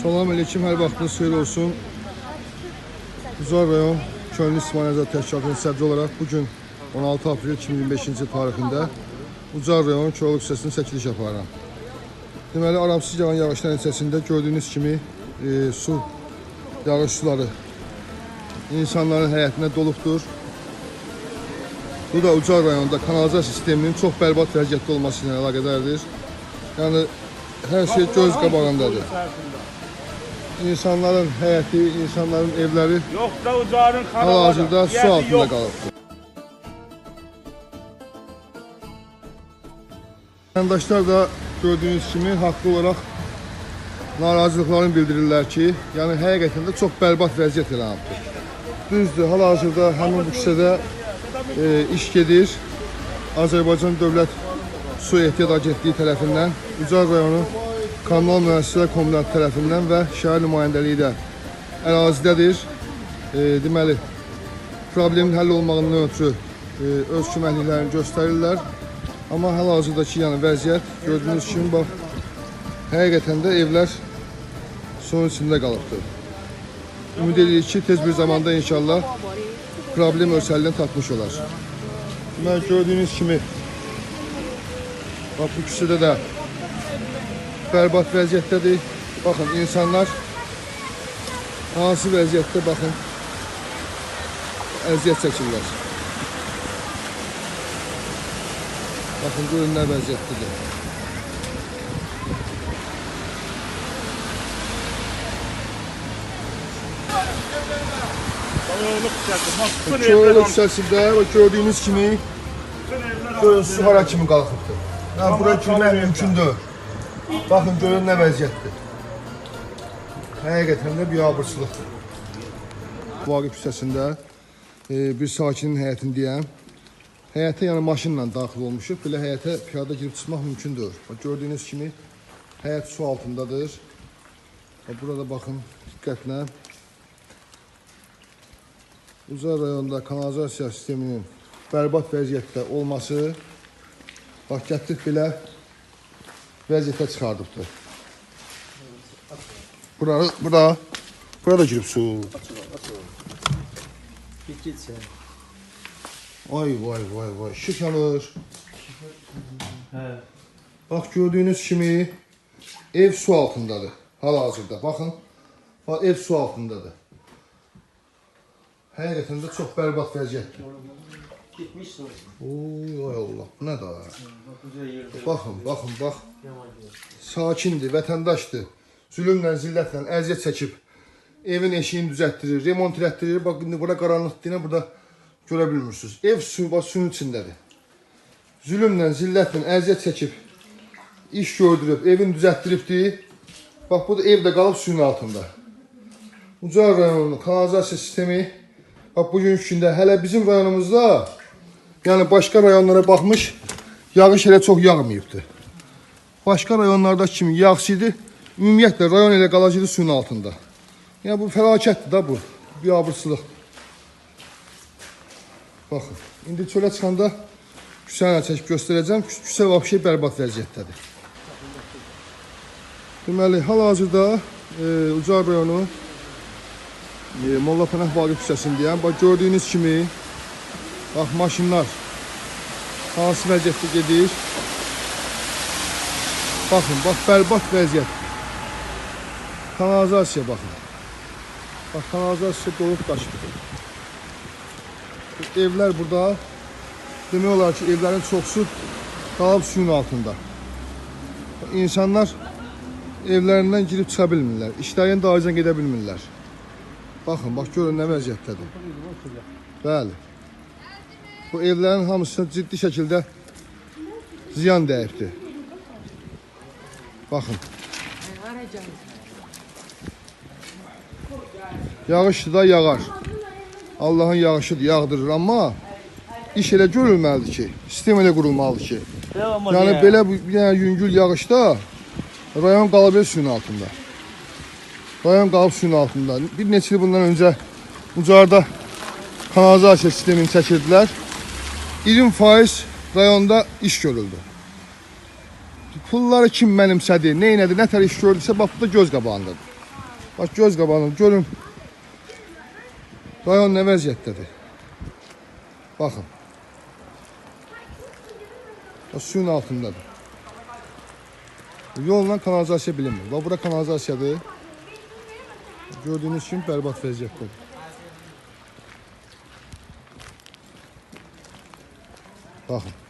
Salam aleyküm, hər vaxtınız xeyir olsun. Uzar rayon Könüllü İsmail Nəzarət Təşkilatının sədri olaraq bugün 16 aprel 2025-ci tarixində Ucar rayon Koroğlu küçəsində çəkiliş aparıram. Deməli, aramsız yağan yağışlar nəticəsində gördüyünüz kimi yağış suları insanların həyətinə dolubdur. Bu da Ucar rayonunda kanalizasiya sisteminin çox bərbad vəziyyətdə olması ilə əlaqədardır. Yəni, hər şey göz qabağındadır. İnsanların həyəti, insanların evləri hal-hazırda su altında qalıbdır. Vətəndaşlar da gördüyünüz kimi haqlı olaraq narazılıqlarını bildirirlər ki, yəni həqiqətən də çox bərbad vəziyyət yaranıbdır. Düzdür, hal-hazırda həmin bu küçədə iş gedir. Azərbaycan Dövlət Su Ehtiyat Agentliyi tərəfindən, Ucar rayonu Kommunal Müəssisələr Kombinatı tərəfindən və şəhər nümayəndəliyi də ərazidədir. Deməli, problemin həll olmağından ötürü öz köməkliklərini göstərirlər. Amma hal-hazırdakı vəziyyət gördüyünüz kimi, bax, həqiqətən də evlər suyun içində qalıbdır. Ümid edirik ki, tez bir zamanda inşallah problem öz həllini tapmış olar. Deməli, gördüyünüz kimi, bax, bu küçədə də bərbad vəziyyətdədir. Baxın, insanlar hansı vəziyyətdə, baxın, əziyyət çəkirlər. Baxın, görün nə vəziyyətdədir. Koroğlu küçəsində gördüyünüz kimi su hara kimi qalxıbdır. Yəni, bura girmək mümkündür. Baxın, görün nə vəziyyətdir. Həqiqətən də biabırçılıqdır. Vaqif küçəsində bir sakinin həyətindəyəm. Həyətə maşınla daxil olmuşuq. Belə həyətə piyada girib çıxmaq mümkündür. Gördüyünüz kimi həyət su altındadır. Burada baxın diqqətlə. Ucar rayonunda kanalizasiya sisteminin bərbad vəziyyətdə olması gətirib belə vəziyyətə çıxardıbdır. Burada girib su. Ay, vay, vay, vay, işıq yanır. Bax, gördüyünüz kimi ev su altındadır hal-hazırda. Baxın, ev su altındadır. Həqiqətən də çox bərbad vəziyyətdir. Oy, ay Allah, bu nə da? Baxın, baxın, bax. Sakindir, vətəndaşdır. Zülümlə, zillətlə əziyyət çəkib. Evin eşiğini düzəltdirir, remont elətdirir. Bax, indi bura qaranlıqdır, burada görə bilmirsiniz. Ev suyun içindədir. Zülümlə, zillətlə əziyyət çəkib, iş gördürüb, evini düzəltdiribdir. Bax, bu da evdə qalıb suyun altında. Ucar rayonunun kanalizasiya sistemi, bax, bugünkü gündə hələ bizim rayonumuzda, yəni başqa rayonlara baxmış, yağış elə çox yağmayıbdır. Başqa rayonlardakı kimi yağsıydı, ümumiyyətlə rayon elə qalacaqdı suyun altında. Yəni bu fəlakətdir da bu, biabırçılıq. Baxın, indi çölə çıxanda küçəni çəkib göstərəcəm, küçə vəbşi bərbad vəziyyətdədir. Deməli, hal-hazırda Ucar rayonu Molla Pənah Vaqif küçəsindəyəm. Bax, gördüyünüz kimi, bax, maşınlar hansı vəziyyətdə gedir. Baxın, bax, bərbad vəziyyət. Kanalizasiya, baxın. Bax, kanalizasiya dolub daşıbdır. Evlər burada, demək olar ki, evlərin çoxsu qalıb suyun altında. İnsanlar evlərindən girib çıxa bilmirlər, işlərin dağıcan gedə bilmirlər. Baxın, bax, görün nə vəziyyətdədir. Bəli. Bu evlərin hamısına ciddi şəkildə ziyan dəyibdir. Baxın. Yağışdır da yağar. Allahın yağışıdır, yağdırır. Amma iş elə görülməlidir ki, sistem elə qurulmalıdır ki. Yəni, belə yüngül yağışda rayon qalıb suyun altında. Rayon qalıb suyun altında. Bir neçə il bundan öncə Ucarda kanalizasiya sistemini çəkirdilər. 20% rayonda iş görüldü. pulları kim mənimsədi, nə elədi, nə tər iş gördüsə, bax bu da göz qabağındadır. Bax göz qabağında görün. Rayon nə vəziyyətdədir? Baxın. O suyun altındadır. Yolla kanalizasiya bilinmir. Bax bura kanalizasiyadır. Gördüyünüz kimi bərbad vəziyyətdədir. Baxın.